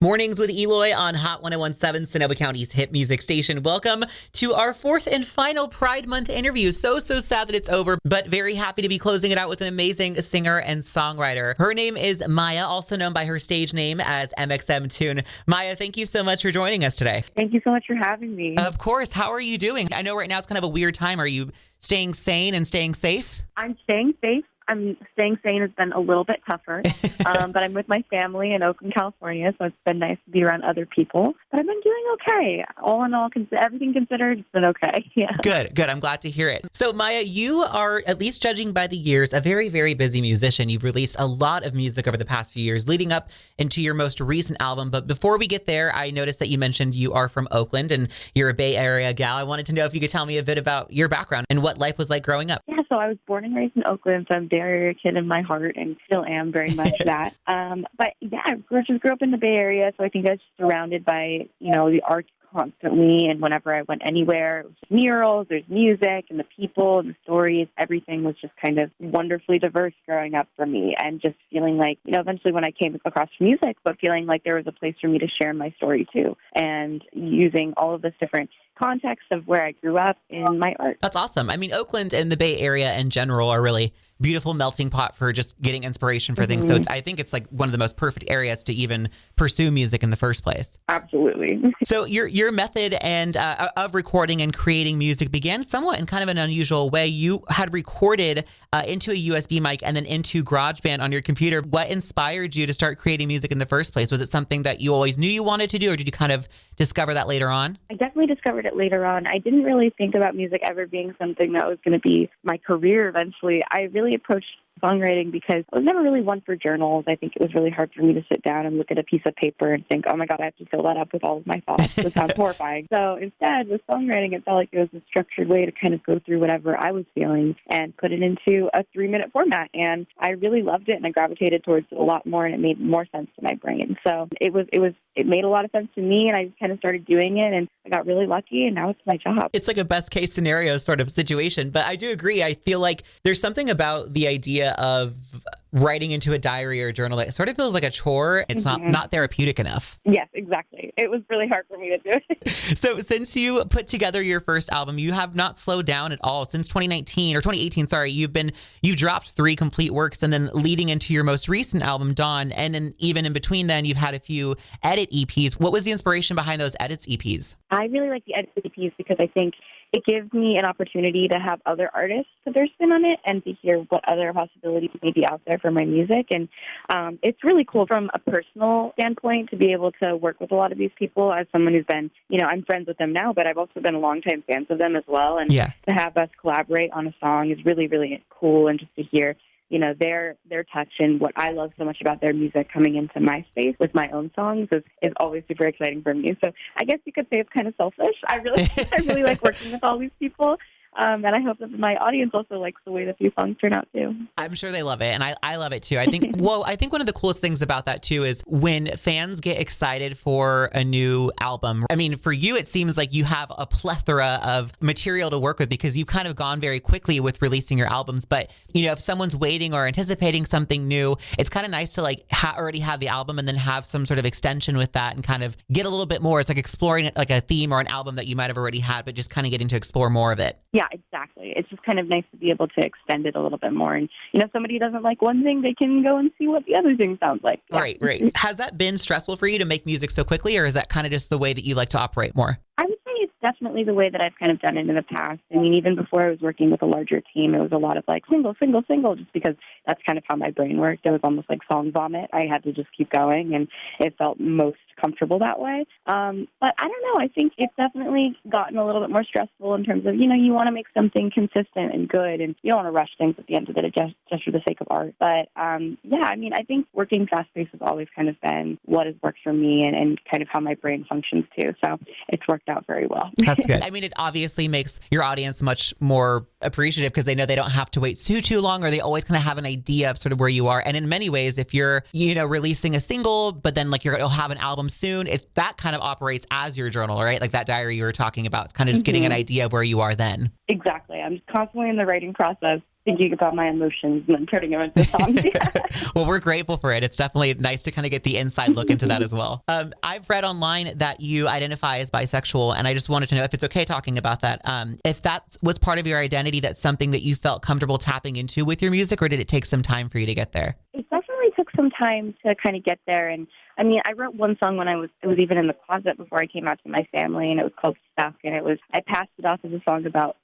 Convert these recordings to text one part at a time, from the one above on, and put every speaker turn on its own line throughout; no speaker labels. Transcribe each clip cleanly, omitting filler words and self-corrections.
Mornings with Eloy on Hot 1017, Sonoma County's hit music station. Welcome to our fourth and final Pride Month interview. So sad that it's over, but very happy to be closing it out with an amazing singer and songwriter. Her name is Maya, also known by her stage name as mxmtoon. Maya, thank you so much for joining us today.
Thank you so much for having me.
Of course. How are you doing? I know right now it's kind of a weird time. Are you staying sane and staying safe?
I'm staying safe. I'm staying sane has been a little bit tougher, but I'm with my family in Oakland, California, so it's been nice to be around other people. But I've been doing okay. All in all, everything considered, it's been okay. Yeah.
Good. I'm glad to hear it. So, Maya, you are, at least judging by the years, a very, very busy musician. You've released a lot of music over the past few years, leading up into your most recent album. But before we get there, I noticed that you mentioned you are from Oakland and you're a Bay Area gal. I wanted to know if you could tell me a bit about your background and what life was like growing up.
Yeah, so I was born and raised in Oakland, so I'm Bay Area kid in my heart and still am very much that. But yeah, I just grew up in the Bay Area, so I think I was surrounded by, the arts constantly, and whenever I went anywhere, it was just murals, there's music, and the people, and the stories, everything was just kind of wonderfully diverse growing up for me, and just feeling like, eventually when I came across music, but feeling like there was a place for me to share my story too, and using all of this different context of where I grew up in my art.
That's awesome. I mean, Oakland and the Bay Area in general are really beautiful melting pot for just getting inspiration for things. So I think it's like one of the most perfect areas to even pursue music in the first place.
Absolutely.
So your method and of recording and creating music began somewhat in kind of an unusual way. You had recorded into a USB mic and then into GarageBand on your computer. What inspired you to start creating music in the first place? Was it something that you always knew you wanted to do, or did you kind of discover that later on?
I definitely discovered it later on. I didn't really think about music ever being something that was going to be my career eventually. I really approached songwriting because I was never really one for journals. I think it was really hard for me to sit down and look at a piece of paper and think, oh my God, I have to fill that up with all of my thoughts. It sounds horrifying. So instead, with songwriting, it felt like it was a structured way to kind of go through whatever I was feeling and put it into a 3-minute format. And I really loved it, and I gravitated towards it a lot more, and it made more sense to my brain. So it made a lot of sense to me, and I just kind of started doing it, and I got really lucky, and now it's my job.
It's like a best case scenario sort of situation, but I do agree. I feel like there's something about the idea of writing into a diary or a journal that sort of feels like a chore. It's not therapeutic enough.
Yes, exactly. It was really hard for me to do it.
So since you put together your first album, you have not slowed down at all. Since 2018, sorry, you dropped 3 complete works, and then leading into your most recent album, Dawn, and then even in between then, you've had a few edit EPs. What was the inspiration behind those edits EPs?
I really like the edit EPs because I think it gives me an opportunity to have other artists put their spin on it and to hear what other possibilities may be out there for my music. And it's really cool from a personal standpoint to be able to work with a lot of these people as someone who's been, I'm friends with them now, but I've also been a longtime fan of them as well. And to have us collaborate on a song is really, really cool. And just to hear their touch and what I love so much about their music coming into my space with my own songs is always super exciting for me. So I guess you could say it's kind of selfish. I really like working with all these people. And I hope that my audience also likes the way that these songs turn out too.
I'm sure they love it, and I love it too. I think one of the coolest things about that too is when fans get excited for a new album. I mean, for you, it seems like you have a plethora of material to work with because you've kind of gone very quickly with releasing your albums. But if someone's waiting or anticipating something new, it's kind of nice to like already have the album and then have some sort of extension with that and kind of get a little bit more. It's like exploring like a theme or an album that you might have already had, but just kind of getting to explore more of it.
Yeah, exactly. It's just kind of nice to be able to extend it a little bit more. And, if somebody doesn't like one thing, they can go and see what the other thing sounds like. Yeah.
Right. Has that been stressful for you to make music so quickly, or is that kind of just the way that you like to operate more?
I would say it's definitely the way that I've kind of done it in the past. I mean, even before I was working with a larger team, it was a lot of like single, just because that's kind of how my brain worked. It was almost like song vomit. I had to just keep going, and it felt most comfortable that way. But I don't know. I think it's definitely gotten a little bit more stressful in terms of, you want to make something consistent and good, and you don't want to rush things at the end of it just for the sake of art. But I think working fast-paced has always kind of been what has worked for me and kind of how my brain functions too. So it's worked out very well.
That's good. I mean, it obviously makes your audience much more appreciative because they know they don't have to wait too long, or they always kind of have an idea of sort of where you are. And in many ways, if you're, releasing a single, but then like you'll have an album soon, that kind of operates as your journal, right? Like that diary you were talking about. It's kind of just getting an idea of where you are then.
Exactly. I'm just constantly in the writing process, thinking about my emotions and then turning them into songs.
Well, we're grateful for it. It's definitely nice to kind of get the inside look into that as well. I've read online that you identify as bisexual, and I just wanted to know if it's okay talking about that. If that was part of your identity, that's something that you felt comfortable tapping into with your music, or did it take some time for you to get there?
It definitely took some time to kind of get there. And I mean, I wrote one song when it was even in the closet before I came out to my family, and it was called Stuck. And I passed it off as a song about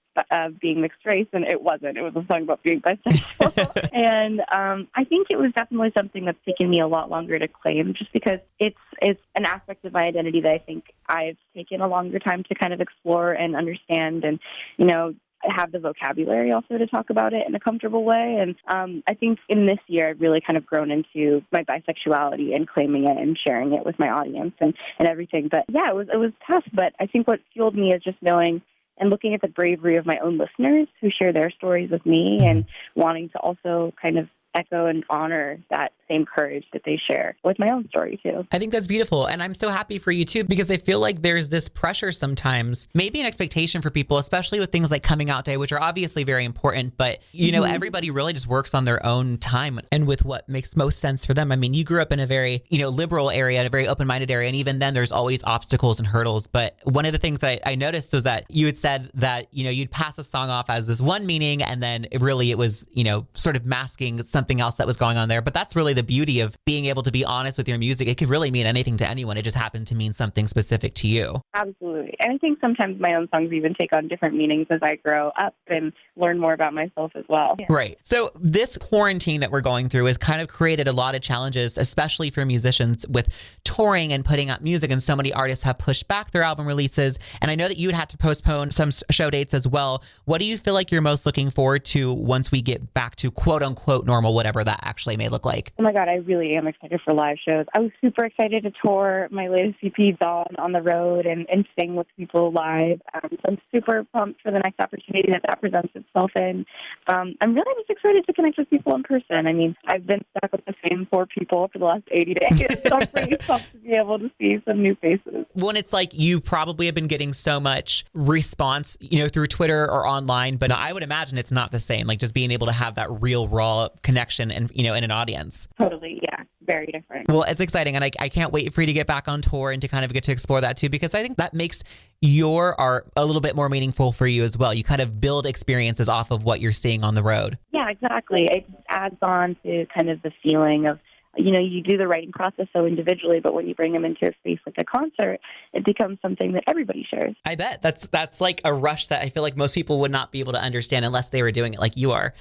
being mixed race, and it wasn't. It was a song about being bisexual. And I think it was definitely something that's taken me a lot longer to claim, just because it's an aspect of my identity that I think I've taken a longer time to kind of explore and understand, and, you know, have the vocabulary also to talk about it in a comfortable way. And I think in this year, I've really kind of grown into my bisexuality and claiming it and sharing it with my audience and everything. But yeah, it was tough. But I think what fueled me is just knowing and looking at the bravery of my own listeners who share their stories with me, and wanting to also kind of echo and honor that same courage that they share with my own story too.
I think that's beautiful. And I'm so happy for you too, because I feel like there's this pressure sometimes, maybe an expectation for people, especially with things like coming out day, which are obviously very important, but you know, everybody really just works on their own time and with what makes most sense for them. I mean, you grew up in a very, you know, liberal area, a very open-minded area. And even then there's always obstacles and hurdles. But one of the things that I noticed was that you had said that, you know, you'd pass a song off as this one meaning, and then it was, you know, sort of masking something else that was going on there. But that's really the beauty of being able to be honest with your music. It could really mean anything to anyone. It just happened to mean something specific to you.
Absolutely. And I think sometimes my own songs even take on different meanings as I grow up and learn more about myself as well. Yeah.
Right. So this quarantine that we're going through has kind of created a lot of challenges, especially for musicians with touring and putting out music. And so many artists have pushed back their album releases. And I know that you would have to postpone some show dates as well. What do you feel like you're most looking forward to once we get back to quote unquote normal, whatever that actually may look like?
Oh my God, I really am excited for live shows. I was super excited to tour my latest EP, Dawn, on the road and sing with people live. So I'm super pumped for the next opportunity that presents itself in. I'm really just excited to connect with people in person. I mean, I've been stuck with the same 4 people for the last 80 days, so I'm pretty pumped to be able to see some new faces.
When it's like you probably have been getting so much response, you know, through Twitter or online, but I would imagine it's not the same, like just being able to have that real raw connection and, you know, in an audience.
Totally, yeah. Very different.
Well, it's exciting, and I can't wait for you to get back on tour and to kind of get to explore that too, because I think that makes your art a little bit more meaningful for you as well. You kind of build experiences off of what you're seeing on the road.
Yeah, exactly. It adds on to kind of the feeling of, you know, you do the writing process so individually, but when you bring them into a space like a concert, it becomes something that everybody shares.
I bet that's like a rush that I feel like most people would not be able to understand unless they were doing it like you are.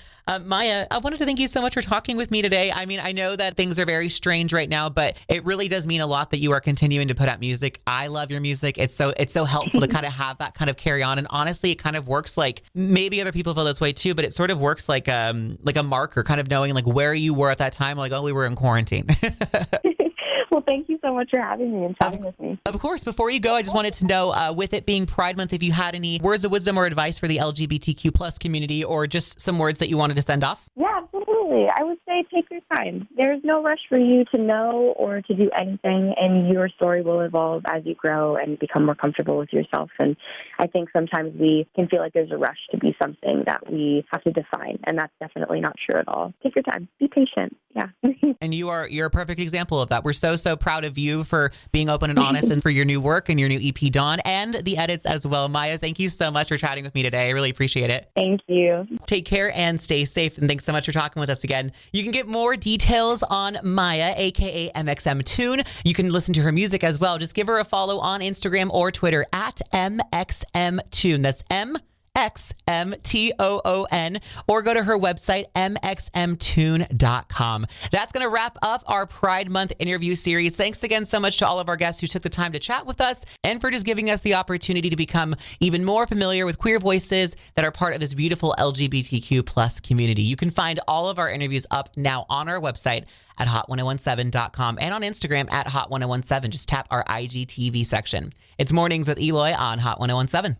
Maya, I wanted to thank you so much for talking with me today. I mean, I know that things are very strange right now, but it really does mean a lot that you are continuing to put out music. I love your music. It's so helpful to kind of have that kind of carry on. And honestly, it kind of works like, maybe other people feel this way too, but it sort of works like a marker, kind of knowing like where you were at that time. Like, oh, we were in quarantine.
Well, thank you so much for having me and chatting with me.
Of course. Before you go, I just wanted to know, with it being Pride Month, if you had any words of wisdom or advice for the LGBTQ plus community, or just some words that you wanted to send off?
Yeah, absolutely. I would say take your time. There's no rush for you to know or to do anything, and your story will evolve as you grow and become more comfortable with yourself. And I think sometimes we can feel like there's a rush to be something that we have to define, and that's definitely not true at all. Take your time. Be patient. Yeah.
And you're a perfect example of that. We're so proud of you for being open and honest and for your new work and your new EP, Dawn, and the edits as well. Maya, thank you so much for chatting with me today. I really appreciate it.
Thank you.
Take care and stay safe. And thanks so much for talking with us again. You can get more details on Maya, aka mxmtoon. You can listen to her music as well. Just give her a follow on Instagram or Twitter at mxmtoon. That's mxmtoon, or go to her website, mxmtoon.com. That's going to wrap up our Pride Month interview series. Thanks again so much to all of our guests who took the time to chat with us and for just giving us the opportunity to become even more familiar with queer voices that are part of this beautiful LGBTQ plus community. You can find all of our interviews up now on our website at hot1017.com and on Instagram at hot1017. Just tap our IGTV section. It's Mornings with Eloy on Hot 1017.